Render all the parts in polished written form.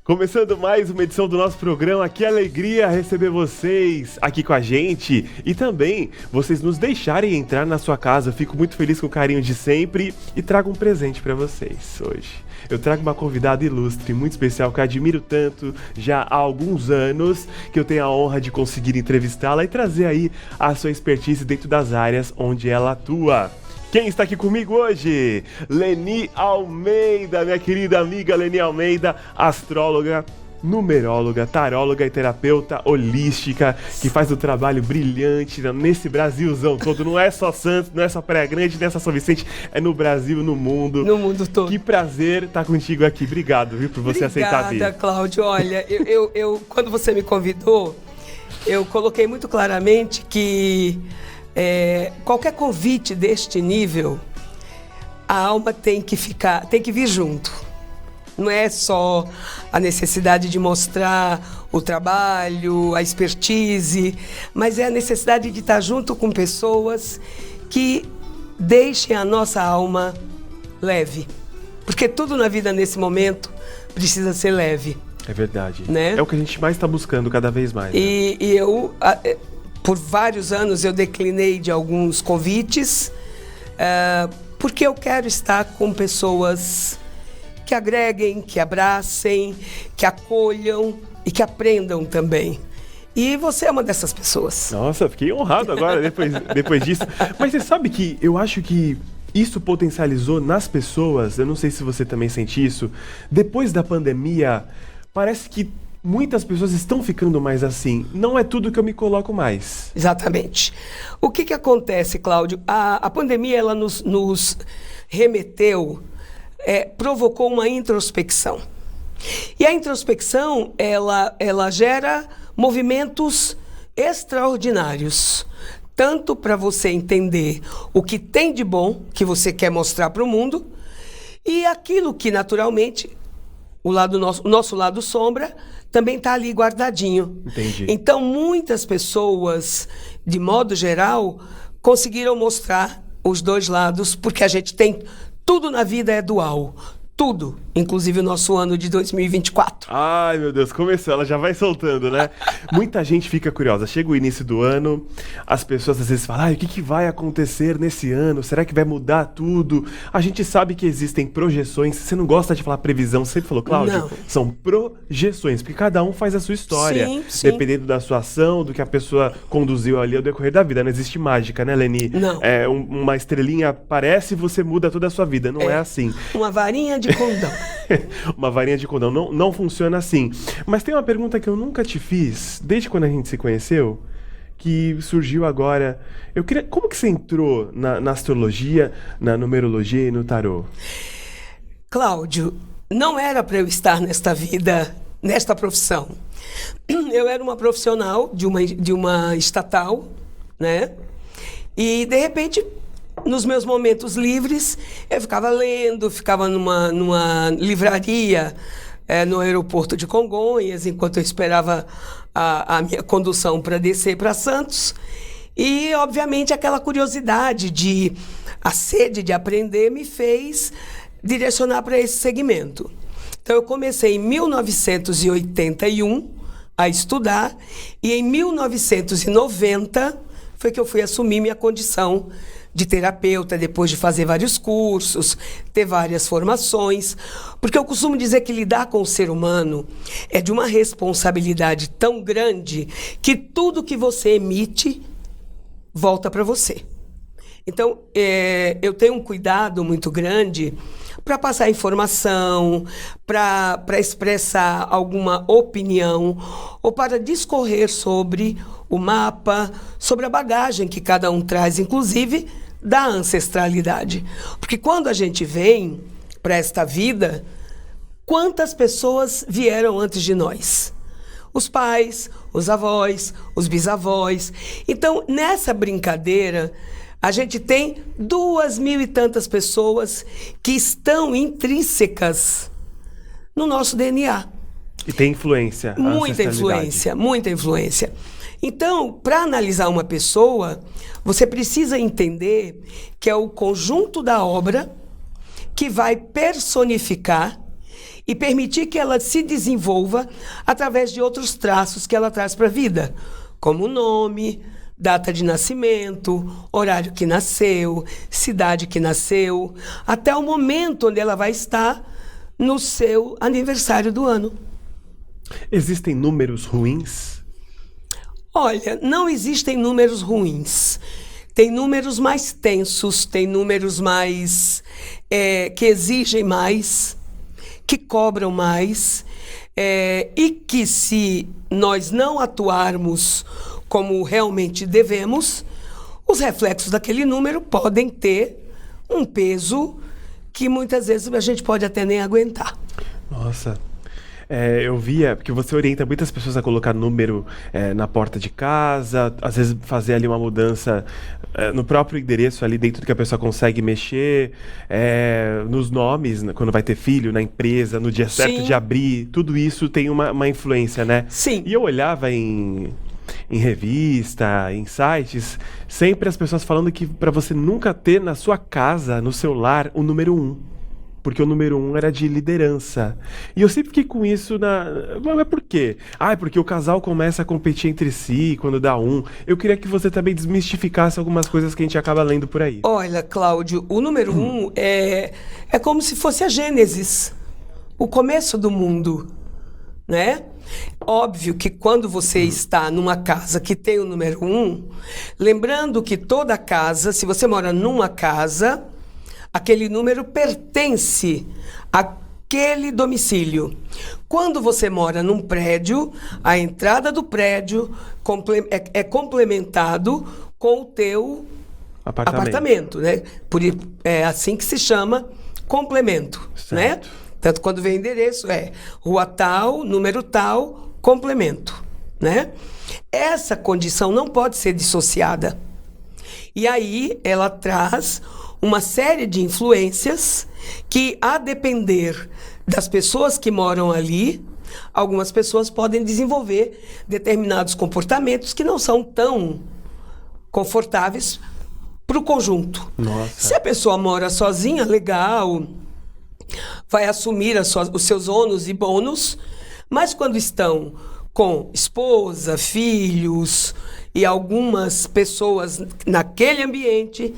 Começando mais uma edição do nosso programa, que alegria receber vocês aqui com a gente e também vocês nos deixarem entrar na sua casa. Eu fico muito feliz com o carinho de sempre e trago um presente para vocês hoje. Eu trago uma convidada ilustre, muito especial, que eu admiro tanto já há alguns anos, que eu tenho a honra de conseguir entrevistá-la e trazer aí a sua expertise dentro das áreas onde ela atua. Quem está aqui comigo hoje? Leni Almeida, minha querida amiga Leni Almeida, astróloga, numeróloga, taróloga e terapeuta holística, que faz um trabalho brilhante nesse Brasilzão todo. Não é só Santos, não é só Praia Grande, não é só São Vicente, é no Brasil, no mundo. No mundo todo. Que prazer estar contigo aqui. Obrigado, viu, por você aceitar vir. Obrigada, Cláudio. Olha, eu quando você me convidou, eu coloquei muito claramente que qualquer convite deste nível, a alma tem que vir junto. Não é só a necessidade de mostrar o trabalho, a expertise, mas é a necessidade de estar junto com pessoas que deixem a nossa alma leve. Porque tudo na vida nesse momento precisa ser leve. É verdade. Né? É o que a gente mais está buscando cada vez mais. Né? E eu... Por vários anos eu declinei de alguns convites, porque eu quero estar com pessoas que agreguem, que abracem, que acolham e que aprendam também. E você é uma dessas pessoas. Nossa, fiquei honrado agora depois disso. Mas você sabe que eu acho que isso potencializou nas pessoas, eu não sei se você também sente isso, depois da pandemia, parece que muitas pessoas estão ficando mais assim. Não é tudo que eu me coloco mais. Exatamente. O que acontece, Cláudio? A pandemia, ela nos remeteu, provocou uma introspecção. E a introspecção, ela gera movimentos extraordinários. Tanto para você entender o que tem de bom que você quer mostrar para o mundo, e aquilo que, naturalmente, o nosso lado sombra, também está ali guardadinho. Entendi. Então, muitas pessoas, de modo geral, conseguiram mostrar os dois lados, porque a gente tem... Tudo na vida é dual. Tudo. Inclusive o nosso ano de 2024. Ai, meu Deus, começou. Ela já vai soltando, né? Muita gente fica curiosa. Chega o início do ano, as pessoas às vezes falam, o que vai acontecer nesse ano? Será que vai mudar tudo? A gente sabe que existem projeções. Você não gosta de falar previsão, você sempre falou, Cláudio? Não. São projeções, porque cada um faz a sua história. Sim, sim. Dependendo da sua ação, do que a pessoa conduziu ali ao decorrer da vida. Não existe mágica, né, Leni? Não. Uma estrelinha aparece e você muda toda a sua vida. Não é assim. Uma varinha de condão. Uma varinha de condão. Não funciona assim. Mas tem uma pergunta que eu nunca te fiz, desde quando a gente se conheceu, que surgiu agora. Como que você entrou na astrologia, na numerologia e no tarô? Cláudio, não era para eu estar nesta vida, nesta profissão. Eu era uma profissional de uma estatal, né? E, de repente, nos meus momentos livres, eu ficava lendo, ficava numa livraria no aeroporto de Congonhas, enquanto eu esperava a minha condução para descer para Santos. E, obviamente, aquela curiosidade a sede de aprender me fez direcionar para esse segmento. Então, eu comecei em 1981 a estudar e em 1990 foi que eu fui assumir minha condição de terapeuta, depois de fazer vários cursos, ter várias formações, porque eu costumo dizer que lidar com o ser humano é de uma responsabilidade tão grande que tudo que você emite volta para você. Então, eu tenho um cuidado muito grande para passar informação, para expressar alguma opinião ou para discorrer sobre o mapa, sobre a bagagem que cada um traz, inclusive da ancestralidade. Porque quando a gente vem para esta vida, quantas pessoas vieram antes de nós? Os pais, os avós, os bisavós. Então, nessa brincadeira, a gente tem 2.000 e tantas pessoas que estão intrínsecas no nosso DNA. E tem influência. Muita influência, muita influência. Então, para analisar uma pessoa, você precisa entender que é o conjunto da obra que vai personificar e permitir que ela se desenvolva através de outros traços que ela traz para a vida, como nome, data de nascimento, horário que nasceu, cidade que nasceu, até o momento onde ela vai estar no seu aniversário do ano. Existem números ruins? Olha, não existem números ruins. Tem números mais tensos, tem números mais que exigem mais, que cobram mais, e que se nós não atuarmos como realmente devemos, os reflexos daquele número podem ter um peso que muitas vezes a gente pode até nem aguentar. Nossa, eu via, porque você orienta muitas pessoas a colocar número na porta de casa, às vezes fazer ali uma mudança no próprio endereço ali dentro do que a pessoa consegue mexer, nos nomes, quando vai ter filho, na empresa, no dia certo de abrir, tudo isso tem uma influência, né? Sim. E eu olhava em revista, em sites, sempre as pessoas falando que para você nunca ter na sua casa, no seu lar, o número 1. Porque o número 1 era de liderança. E eu sempre fiquei com isso Mas por quê? É porque o casal começa a competir entre si quando dá 1. Eu queria que você também desmistificasse algumas coisas que a gente acaba lendo por aí. Olha, Cláudio, o número 1 é como se fosse a Gênesis, o começo do mundo, né? Óbvio que quando você está numa casa que tem o número 1, lembrando que toda casa, se você mora numa casa, aquele número pertence àquele domicílio. Quando você mora num prédio, a entrada do prédio é complementado com o teu apartamento, né? É assim que se chama complemento, certo, né? Tanto quando vem endereço rua tal, número tal, complemento, né? Essa condição não pode ser dissociada. E aí ela traz uma série de influências que, a depender das pessoas que moram ali, algumas pessoas podem desenvolver determinados comportamentos que não são tão confortáveis para o conjunto. Nossa. Se a pessoa mora sozinha, legal, vai assumir os seus ônus e bônus, mas quando estão com esposa, filhos e algumas pessoas naquele ambiente,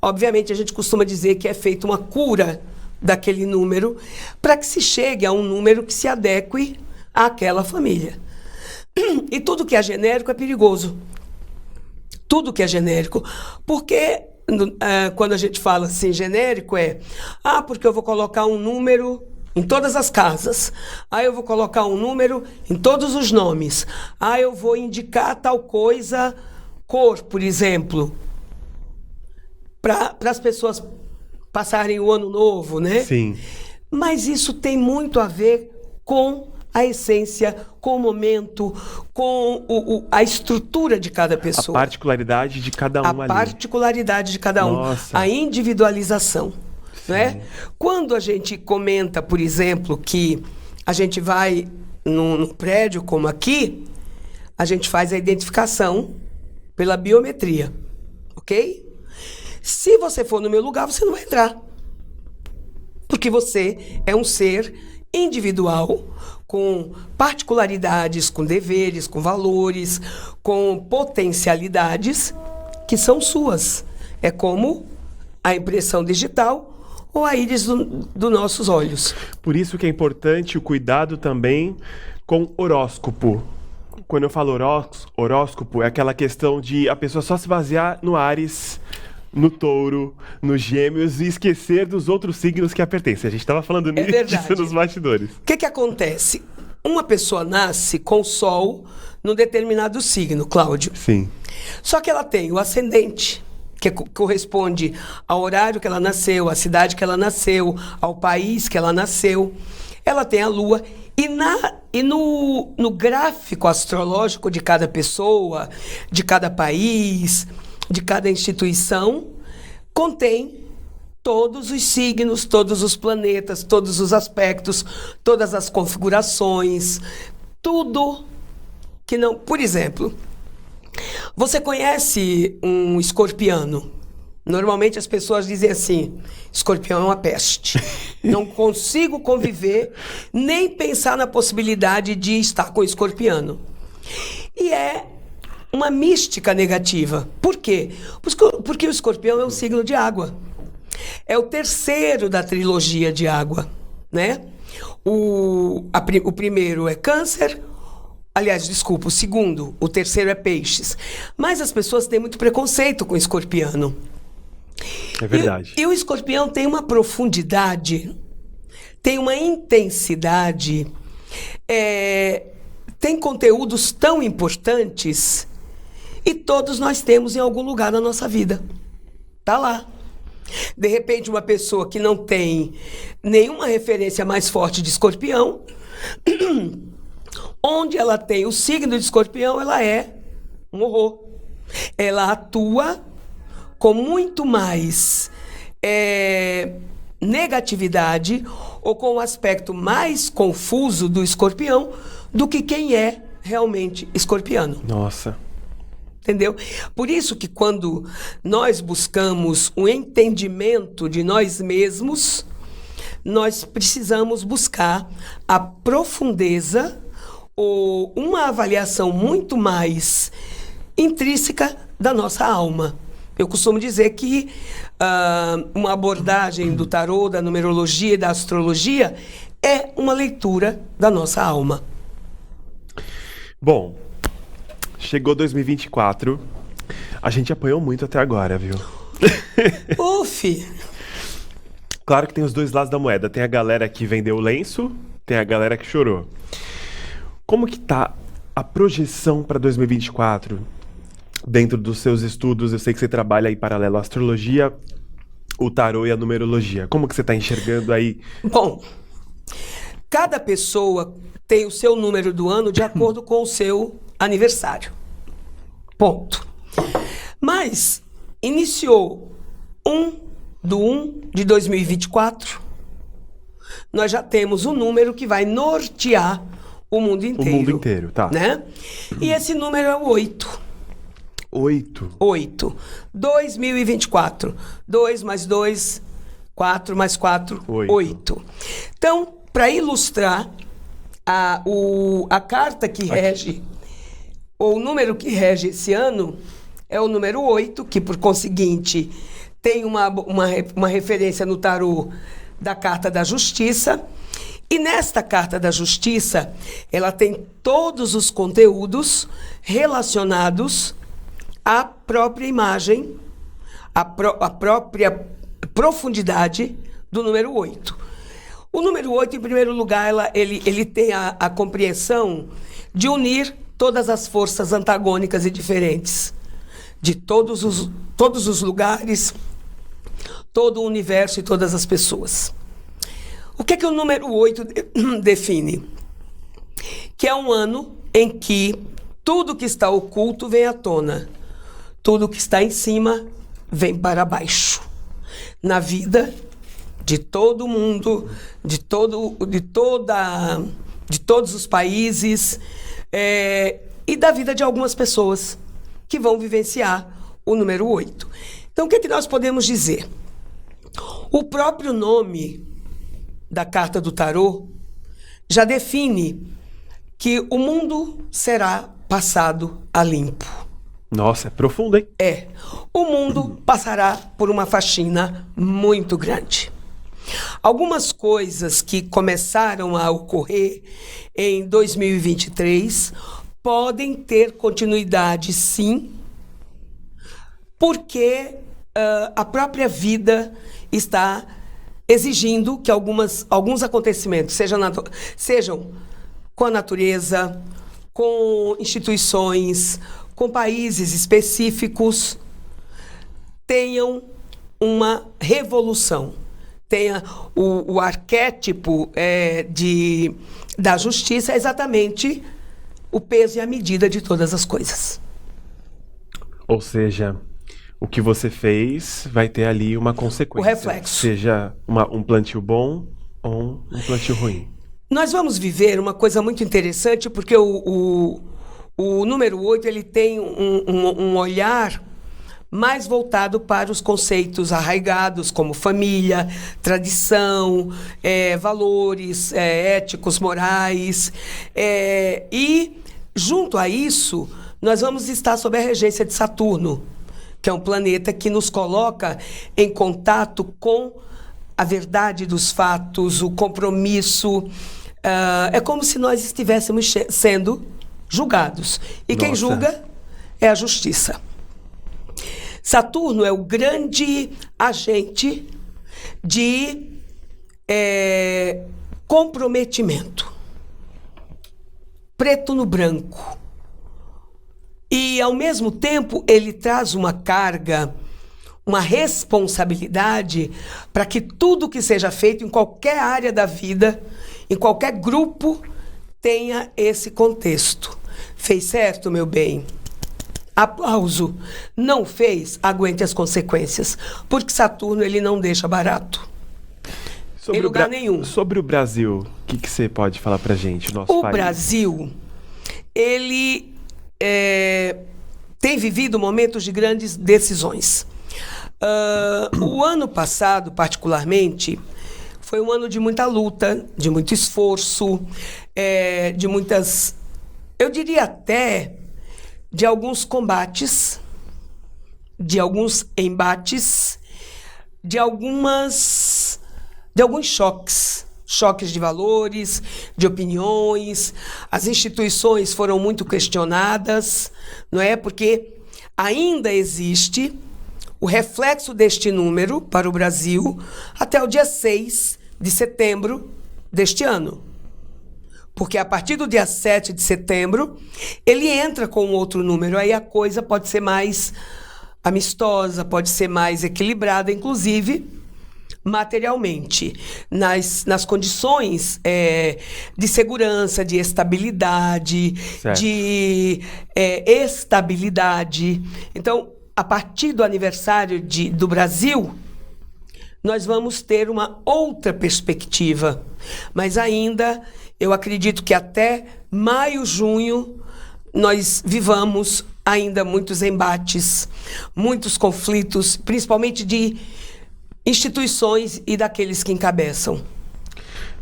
obviamente a gente costuma dizer que é feita uma cura daquele número para que se chegue a um número que se adeque àquela família. E tudo que é genérico é perigoso. Tudo que é genérico. Porque quando a gente fala assim genérico porque eu vou colocar um número em todas as casas. Eu vou colocar um número em todos os nomes. Eu vou indicar tal coisa, cor, por exemplo, para as pessoas passarem o ano novo, né? Sim. Mas isso tem muito a ver com a essência, com o momento, com a estrutura de cada pessoa. A particularidade de cada um ali. A particularidade de cada um. Nossa. A individualização. Né? Quando a gente comenta, por exemplo, que a gente vai num prédio como aqui, a gente faz a identificação pela biometria, ok? Se você for no meu lugar, você não vai entrar. Porque você é um ser individual, com particularidades, com deveres, com valores, com potencialidades que são suas. É como a impressão digital ou a íris dos nossos olhos. Por isso que é importante o cuidado também com horóscopo. Quando eu falo horóscopo, é aquela questão de a pessoa só se basear no Áries, no Touro, nos Gêmeos e esquecer dos outros signos que a pertencem. A gente estava falando disso nos bastidores. O que acontece? Uma pessoa nasce com o Sol num determinado signo, Cláudio. Sim. Só que ela tem o ascendente, que corresponde ao horário que ela nasceu, à cidade que ela nasceu, ao país que ela nasceu. Ela tem a Lua. E no gráfico astrológico de cada pessoa, de cada país, de cada instituição, contém todos os signos, todos os planetas, todos os aspectos, todas as configurações, tudo que não... Por exemplo, você conhece um escorpiano, Normalmente as pessoas dizem assim: escorpião é uma peste. Não consigo conviver, nem pensar na possibilidade de estar com escorpiano. E é uma mística negativa. Por quê? Porque o escorpião é um signo de água. É o terceiro da trilogia de água, né? O primeiro é câncer. Aliás, desculpa, o segundo, o terceiro é peixes. Mas as pessoas têm muito preconceito com o escorpiano. É verdade. E o escorpião tem uma profundidade, tem uma intensidade, tem conteúdos tão importantes, e todos nós temos em algum lugar da nossa vida. Tá lá. De repente, uma pessoa que não tem nenhuma referência mais forte de escorpião, onde ela tem o signo de escorpião, ela é um horror. Ela atua com muito mais negatividade, ou com um aspecto mais confuso do escorpião, do que quem é realmente escorpiano. Nossa. Entendeu? Por isso que quando nós buscamos um entendimento de nós mesmos, nós precisamos buscar a profundeza, ou uma avaliação muito mais intrínseca da nossa alma. Eu costumo dizer que uma abordagem do tarô, da numerologia e da astrologia é uma leitura da nossa alma. Bom, chegou 2024, a gente apanhou muito até agora, viu? Uf! Claro que tem os dois lados da moeda. Tem a galera que vendeu o lenço, tem a galera que chorou. Como que tá a projeção para 2024? Dentro dos seus estudos, eu sei que você trabalha aí paralelo à astrologia, o tarô e a numerologia. Como que você está enxergando aí? Bom, cada pessoa tem o seu número do ano de acordo com o seu aniversário. Ponto. Mas iniciou 1/1 de 2024, nós já temos um número que vai nortear o mundo inteiro. O mundo inteiro, tá. Né? E esse número é o 8. 8. 2024. 2 mais 2, 4 mais 4, 8. Então, para ilustrar, a carta que rege, ou o número que rege esse ano, é o número 8, que, por conseguinte, tem uma referência no tarô da Carta da Justiça. E nesta Carta da Justiça, ela tem todos os conteúdos relacionados à própria imagem, à própria profundidade do número 8. O número 8, em primeiro lugar, ele tem a compreensão de unir todas as forças antagônicas e diferentes de todos os lugares, todo o universo e todas as pessoas. O que o número 8 define? Que é um ano em que tudo que está oculto vem à tona. Tudo que está em cima vem para baixo. Na vida de todo mundo, de todos os países, e da vida de algumas pessoas que vão vivenciar o número 8. Então, o que nós podemos dizer? O próprio nome da carta do tarô já define que o mundo será passado a limpo. Nossa, é profundo, hein? O mundo passará por uma faxina muito grande. Algumas coisas que começaram a ocorrer em 2023 podem ter continuidade, sim, porque a própria vida está exigindo que alguns acontecimentos, sejam com a natureza, com instituições, com países específicos, tenham uma revolução. Tenha o arquétipo da justiça, é exatamente o peso e a medida de todas as coisas. Ou seja, o que você fez vai ter ali uma consequência. O reflexo. Seja um plantio bom ou um plantio ruim. Nós vamos viver uma coisa muito interessante, porque o número 8 ele tem um olhar mais voltado para os conceitos arraigados, como família, tradição, valores éticos, morais. E, junto a isso, nós vamos estar sob a regência de Saturno, que é um planeta que nos coloca em contato com a verdade dos fatos, o compromisso. É como se nós estivéssemos sendo julgados. E quem julga é a justiça. Saturno é o grande agente de comprometimento. Preto no branco. E, ao mesmo tempo, ele traz uma carga, uma responsabilidade para que tudo que seja feito em qualquer área da vida, em qualquer grupo, tenha esse contexto. Fez certo, meu bem? Aplauso. Não fez? Aguente as consequências. Porque Saturno, ele não deixa barato. Em lugar nenhum. Sobre o Brasil, o que você pode falar pra gente, nosso país? O Brasil, ele tem vivido momentos de grandes decisões. O ano passado, particularmente, foi um ano de muita luta, de muito esforço, de muitas... Eu diria até de alguns combates, de alguns embates, de alguns choques de valores, de opiniões. As instituições foram muito questionadas, não é? Porque ainda existe o reflexo deste número para o Brasil até o dia 6 de setembro deste ano. Porque a partir do dia 7 de setembro, ele entra com um outro número. Aí a coisa pode ser mais amistosa, pode ser mais equilibrada, inclusive materialmente, nas condições de segurança, de estabilidade, de estabilidade. Então, a partir do aniversário do Brasil, nós vamos ter uma outra perspectiva. Mas ainda, eu acredito que até maio, junho, nós vivamos ainda muitos embates, muitos conflitos, principalmente de instituições e daqueles que encabeçam.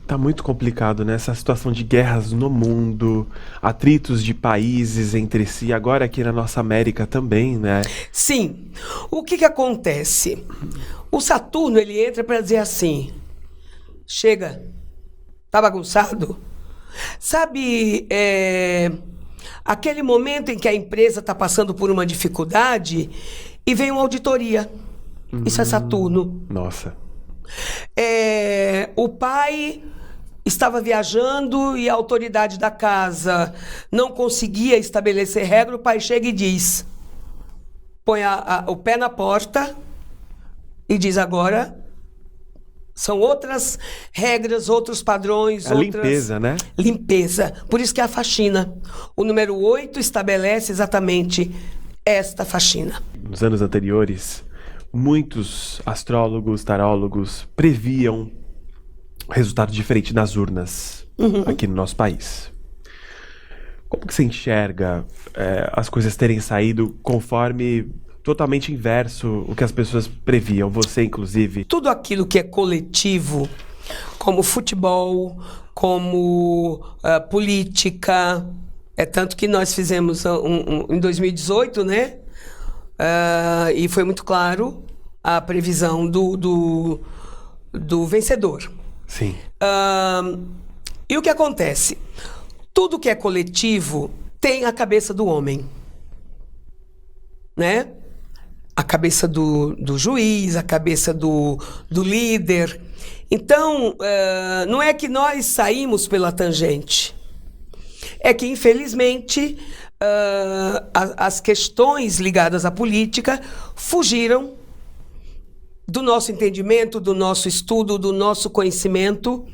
Tá muito complicado, né? Essa situação de guerras no mundo, atritos de países entre si, agora aqui na nossa América também, né? Sim. O que acontece? O Saturno, ele entra para dizer assim, chega, tá bagunçado? Sabe, aquele momento em que a empresa está passando por uma dificuldade e vem uma auditoria. Isso é Saturno. Nossa. O pai estava viajando e a autoridade da casa não conseguia estabelecer regra. O pai chega e diz, põe o pé na porta e diz agora são outras regras, outros padrões. Limpeza, né? Limpeza. Por isso que é a faxina. O número 8 estabelece exatamente esta faxina. Nos anos anteriores, muitos astrólogos, tarólogos previam resultado diferente nas urnas aqui no nosso país. Como que você enxerga as coisas terem saído conforme totalmente inverso o que as pessoas previam, você inclusive? Tudo aquilo que é coletivo, como futebol, como política, tanto que nós fizemos em 2018, né? E foi muito claro a previsão do vencedor. Sim. E o que acontece? Tudo que é coletivo tem a cabeça do homem, né? A cabeça do juiz, a cabeça do líder. Então, não é que nós saímos pela tangente. É que, infelizmente, as questões ligadas à política fugiram do nosso entendimento, do nosso estudo, do nosso conhecimento,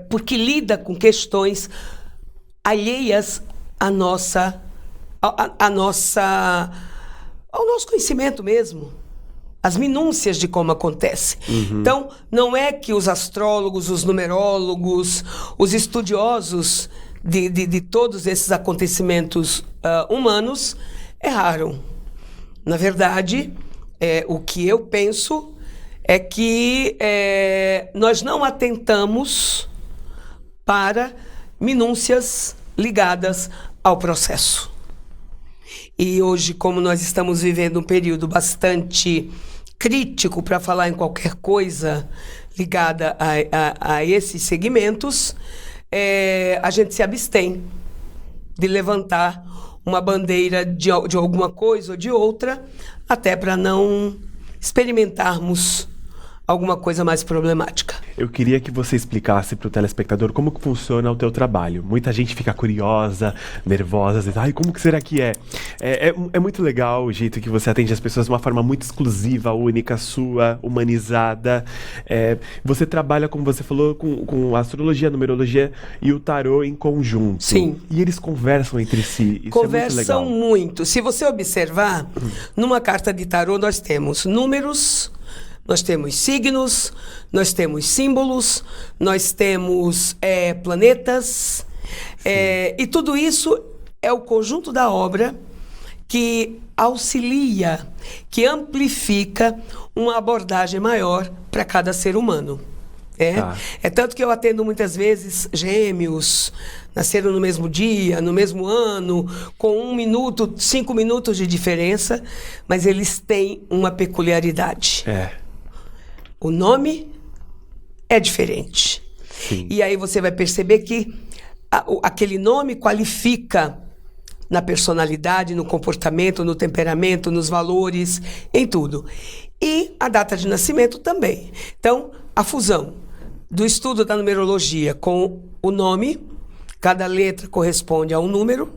porque lida com questões alheias ao nosso conhecimento mesmo, as minúcias de como acontece. Então, não é que os astrólogos, os numerólogos, os estudiosos de todos esses acontecimentos humanos erraram. Na verdade, o que eu penso é que nós não atentamos para minúcias ligadas ao processo. E hoje, como nós estamos vivendo um período bastante crítico para falar em qualquer coisa ligada a esses segmentos, a gente se abstém de levantar uma bandeira de alguma coisa ou de outra, até para não experimentarmos alguma coisa mais problemática. Eu queria que você explicasse para o telespectador como que funciona o teu trabalho. Muita gente fica curiosa, nervosa, às vezes, ai, como que será que é? É muito legal o jeito que você atende as pessoas de uma forma muito exclusiva, única, sua, humanizada. Você trabalha, como você falou, com astrologia, numerologia e o tarô em conjunto. Sim. E eles conversam entre si. Isso conversam é muito legal. muito. Se você observar, numa carta de tarô nós temos números, nós temos signos, nós temos símbolos, nós temos planetas, e tudo isso é o conjunto da obra que auxilia, que amplifica uma abordagem maior para cada ser humano. É tanto que eu atendo muitas vezes gêmeos, nasceram no mesmo dia, no mesmo ano, com 1 minuto, 5 minutos de diferença, mas eles têm uma peculiaridade. O nome é diferente. Sim. E aí você vai perceber que aquele nome qualifica na personalidade, no comportamento, no temperamento, nos valores, em tudo. E a data de nascimento também. Então, a fusão do estudo da numerologia com o nome, cada letra corresponde a um número.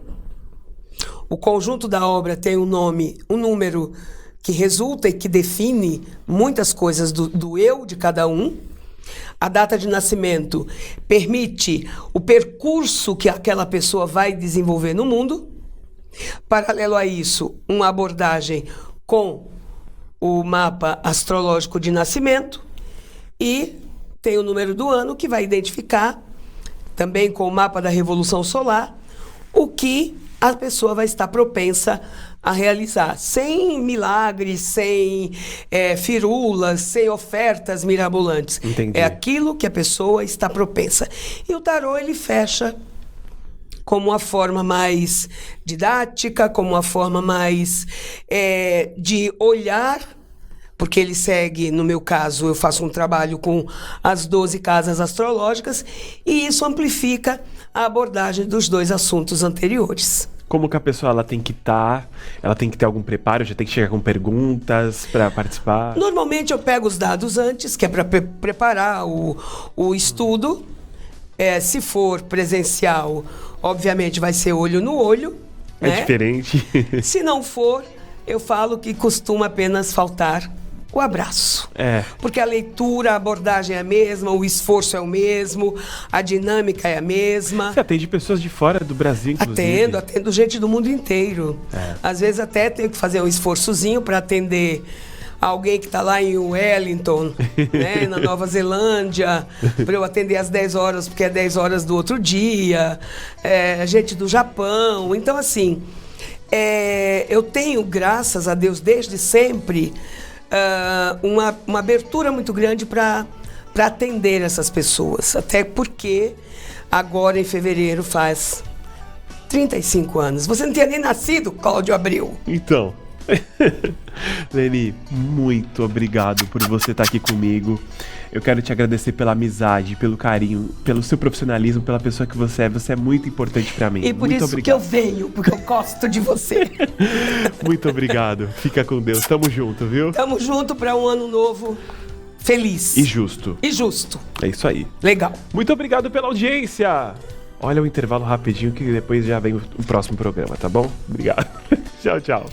O conjunto da obra tem um nome, um número que resulta e que define muitas coisas do eu de cada um. A data de nascimento permite o percurso que aquela pessoa vai desenvolver no mundo. Paralelo a isso, uma abordagem com o mapa astrológico de nascimento, e tem o número do ano que vai identificar, também com o mapa da revolução solar, o que a pessoa vai estar propensa a realizar, sem milagres, sem firulas, sem ofertas mirabolantes. Entendi. É aquilo que a pessoa está propensa. E o tarô, ele fecha como uma forma mais didática, como uma forma mais de olhar, porque ele segue, no meu caso, eu faço um trabalho com as 12 casas astrológicas, e isso amplifica a abordagem dos 2 assuntos anteriores. Como que a pessoa ela tem que estar? Ela tem que ter algum preparo? Já tem que chegar com perguntas para participar? Normalmente eu pego os dados antes, que é para preparar o estudo. Se for presencial, obviamente vai ser olho no olho. É né? diferente. Se não for, eu falo que costuma apenas faltar o abraço. Porque a leitura, a abordagem é a mesma, o esforço é o mesmo, a dinâmica é a mesma. Você atende pessoas de fora do Brasil, inclusive? Atendo gente do mundo inteiro. Às vezes até tenho que fazer um esforçozinho para atender alguém que está lá em Wellington, né, na Nova Zelândia, para eu atender às 10 horas, porque é 10 horas do outro dia, gente do Japão. Então, assim, eu tenho, graças a Deus, desde sempre, uma abertura muito grande para atender essas pessoas. Até porque agora, em fevereiro, faz 35 anos. Você não tinha nem nascido, Cláudio Abreu. Então... Leni, muito obrigado por você estar aqui comigo. Eu quero te agradecer pela amizade, pelo carinho, pelo seu profissionalismo, pela pessoa que você é. Você é muito importante pra mim. E por muito isso obrigado. que eu venho, porque eu gosto de você. Muito obrigado. Fica com Deus. Tamo junto, viu? Tamo junto pra um ano novo feliz. E justo. E justo. É isso aí. Legal. Muito obrigado pela audiência. Olha o intervalo rapidinho que depois já vem o próximo programa, tá bom? Obrigado. Tchau, tchau.